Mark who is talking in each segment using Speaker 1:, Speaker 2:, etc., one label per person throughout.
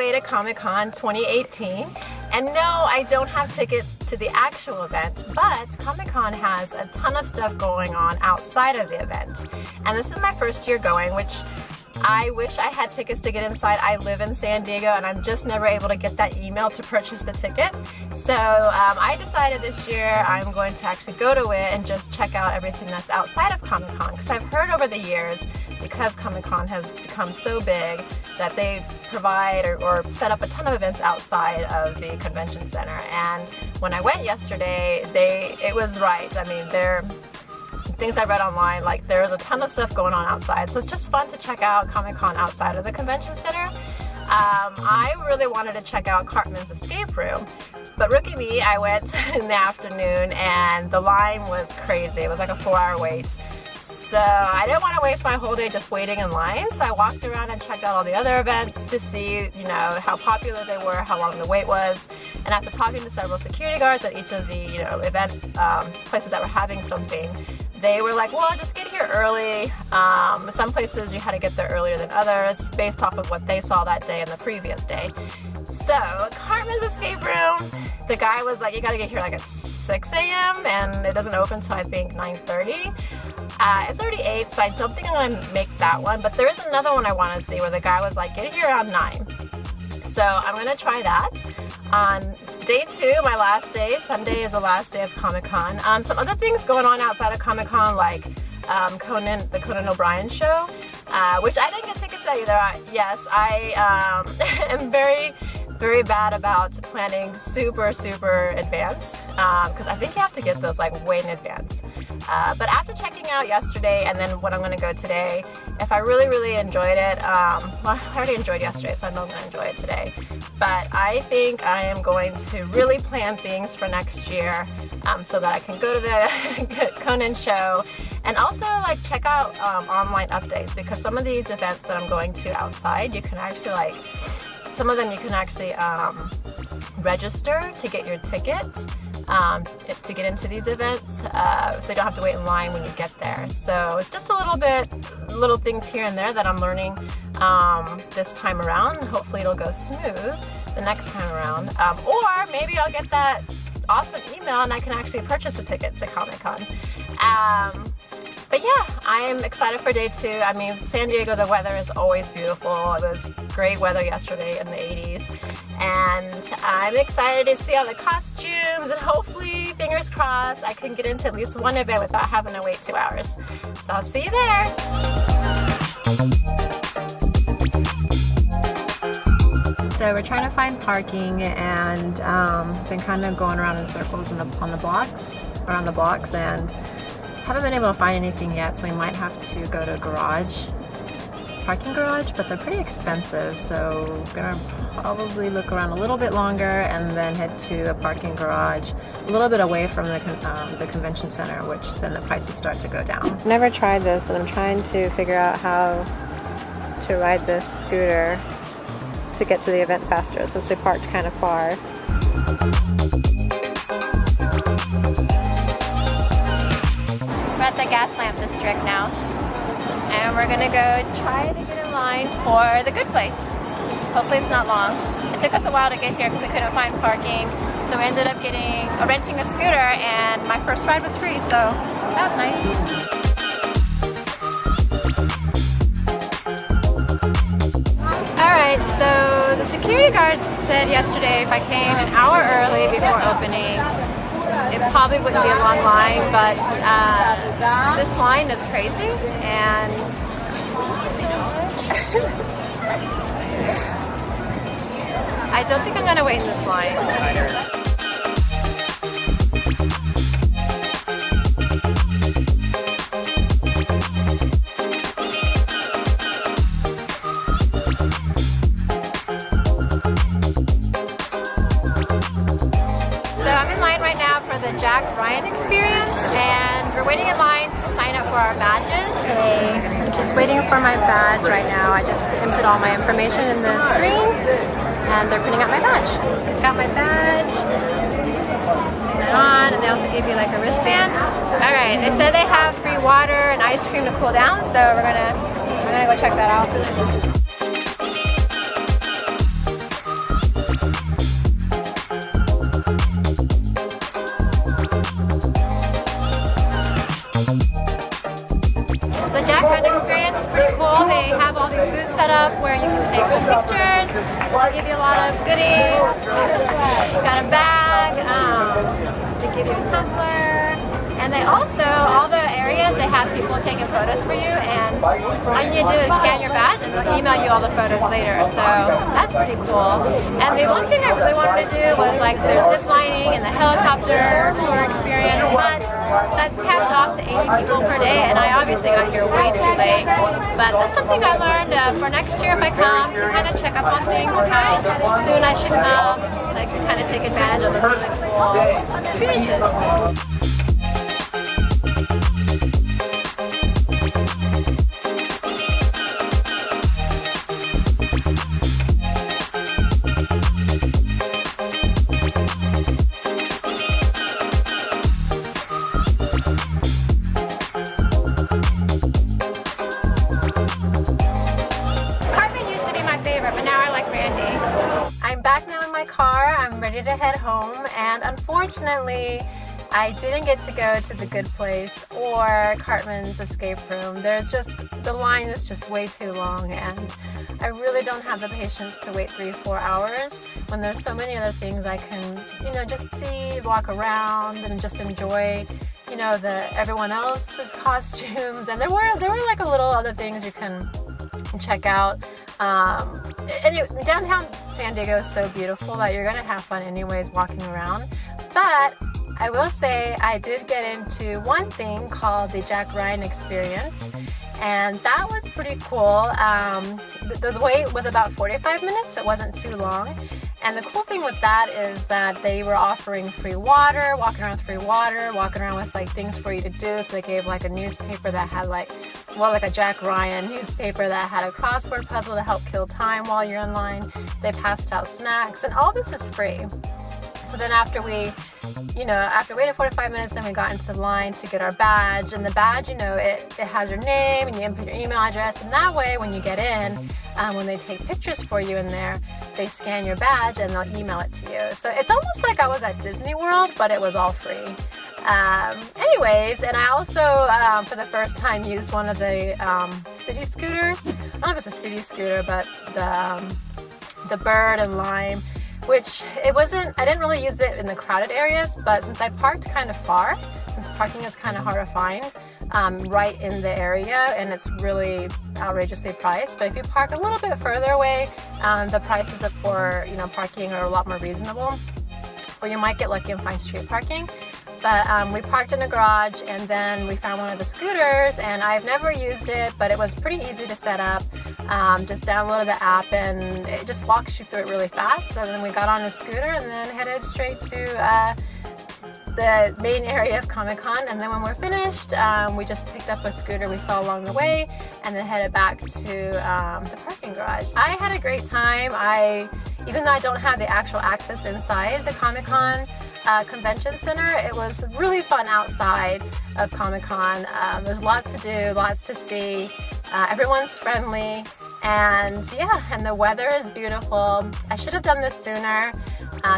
Speaker 1: way to Comic-Con 2018. And no, I don't have tickets to the actual event, but Comic-Con has a ton of stuff going on outside of the event. And this is my first year going, which I wish I had tickets to get inside. I live in San Diego and I'm just never able to get that email to purchase the ticket. So I decided this year I'm going to actually go to it and just check out everything that's outside of Comic-Con, because I've heard over the years, because Comic-Con has become so big, that they provide or set up a ton of events outside of the convention center. And when I went yesterday, it was right. I mean, things I read online, like there's a ton of stuff going on outside, so it's just fun to check out Comic-Con outside of the convention center. I really wanted to check out Cartman's Escape Room, but rookie me, I went in the afternoon and the line was crazy. It was like a 4-hour wait. So I didn't want to waste my whole day just waiting in line, so I walked around and checked out all the other events to see, you know, how popular they were, how long the wait was. And after talking to several security guards at each of the, you know, event places that were having something, they were like, well, just get here early. Some places you had to get there earlier than others based off of what they saw that day and the previous day. So Cartman's Escape Room, the guy was like, you gotta get here like at 6 a.m. and it doesn't open until I think 9:30. It's already 8, so I don't think I'm gonna make that one, but there is another one I want to see where the guy was like, get here around 9. So I'm gonna try that. On day 2, my last day, Sunday is the last day of Comic-Con. Some other things going on outside of Comic-Con, like the Conan O'Brien show, which I didn't get tickets to either. Yes, I am very bad about planning super advanced, because I think you have to get those like way in advance. But after checking out yesterday and then what I'm going to go today, if I really enjoyed it, well, I already enjoyed yesterday, so I know I'm going to enjoy it today. But I think I am going to really plan things for next year, so that I can go to the Conan show and also like check out online updates, because some of these events that I'm going to outside, you can actually some of them you can actually register to get your ticket to get into these events, so you don't have to wait in line when you get there. So it's just little things here and there that I'm learning this time around. Hopefully it'll go smooth the next time around, or maybe I'll get that awesome email and I can actually purchase a ticket to Comic-Con. But yeah, I am excited for day 2. I mean, San Diego, the weather is always beautiful. It was great weather yesterday in the 80s. And I'm excited to see all the costumes, and hopefully, fingers crossed, I can get into at least one event without having to wait 2 hours. So I'll see you there. So we're trying to find parking, and been kind of going around in circles around the blocks, and haven't been able to find anything yet, so we might have to go to a parking garage, but they're pretty expensive, so we're gonna probably look around a little bit longer and then head to a parking garage a little bit away from the convention center, which then the prices start to go down. Never tried this, but I'm trying to figure out how to ride this scooter to get to the event faster, since we parked kind of far. We're at the Gaslamp District now, and we're gonna go try to get in line for the Good Place. Hopefully it's not long. It took us a while to get here because we couldn't find parking, so we ended up renting a scooter, and my first ride was free, so that was nice. Alright, so the security guards said yesterday if I came an hour early before opening, it probably wouldn't be a long line, but this line is crazy, and I don't think I'm going to wait in this line. The Jack Ryan experience, and we're waiting in line to sign up for our badges. Hey, I'm just waiting for my badge right now. I just input all my information in the screen and they're printing out my badge. Got my badge, putting it on, and they also give you like a wristband. Alright, they said they have free water and ice cream to cool down, so we're gonna go check that out. set up where you can take cool pictures. They give you a lot of goodies. You got a bag. They give you a tumbler. And they also, all the areas, they have people taking photos for you, and all you need to do is scan your badge and they'll email you all the photos later. So that's pretty cool. And the one thing I really wanted to do was like there's zip lining and the helicopter tour experience, but that's capped off to 80 people per day, and I obviously got here way too late. But that's something I learned for next year if I come, to kind of check up on things and how soon I should come, so I can kind of take advantage of those really cool experiences. To head home, and unfortunately I didn't get to go to the Good Place or Cartman's escape room. The line is just way too long, and I really don't have the patience to wait 3-4 hours when there's so many other things I can, just see, walk around and just enjoy, everyone else's costumes. And there were like a little other things you can check out. Anyway, downtown San Diego is so beautiful that you're gonna have fun anyways walking around. But I will say I did get into one thing called the Jack Ryan experience, and that was pretty cool. The wait was about 45 minutes, it wasn't too long. And the cool thing with that is that they were offering free water, walking around with free water, walking around with like things for you to do. So they gave like a newspaper that had like a Jack Ryan newspaper that had a crossword puzzle to help kill time while you're in line. They passed out snacks, and all this is free. So then after waiting 45 minutes, then we got into the line to get our badge. And the badge, it has your name and you input your email address. And that way, when you get in, when they take pictures for you in there, they scan your badge and they'll email it to you. So it's almost like I was at Disney World, but it was all free. Anyways, and I also, for the first time, used one of the city scooters. I don't know if it's a city scooter, but the Bird and Lime, which I didn't really use it in the crowded areas, but since I parked kind of far, since parking is kind of hard to find right in the area, and it's really outrageously priced. But if you park a little bit further away, the prices for parking are a lot more reasonable, or you might get lucky and find street parking. But we parked in a garage, and then we found one of the scooters, and I've never used it, but it was pretty easy to set up. Just downloaded the app and it just walks you through it really fast. So then we got on a scooter and then headed straight to the main area of Comic-Con. And then when we're finished, we just picked up a scooter we saw along the way and then headed back to the parking garage. I had a great time. Even though I don't have the actual access inside the Comic-Con Convention Center, it was really fun outside of Comic-Con. There's lots to do, lots to see. Everyone's friendly, and the weather is beautiful. I should have done this sooner.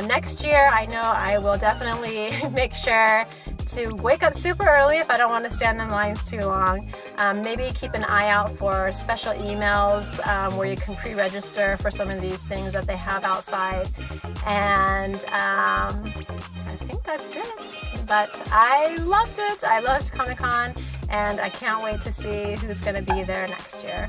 Speaker 1: Next year, I know I will definitely make sure to wake up super early if I don't want to stand in lines too long. Maybe keep an eye out for special emails where you can pre-register for some of these things that they have outside. And I think that's it. But I loved it. I loved Comic-Con, and I can't wait to see who's going to be there next year.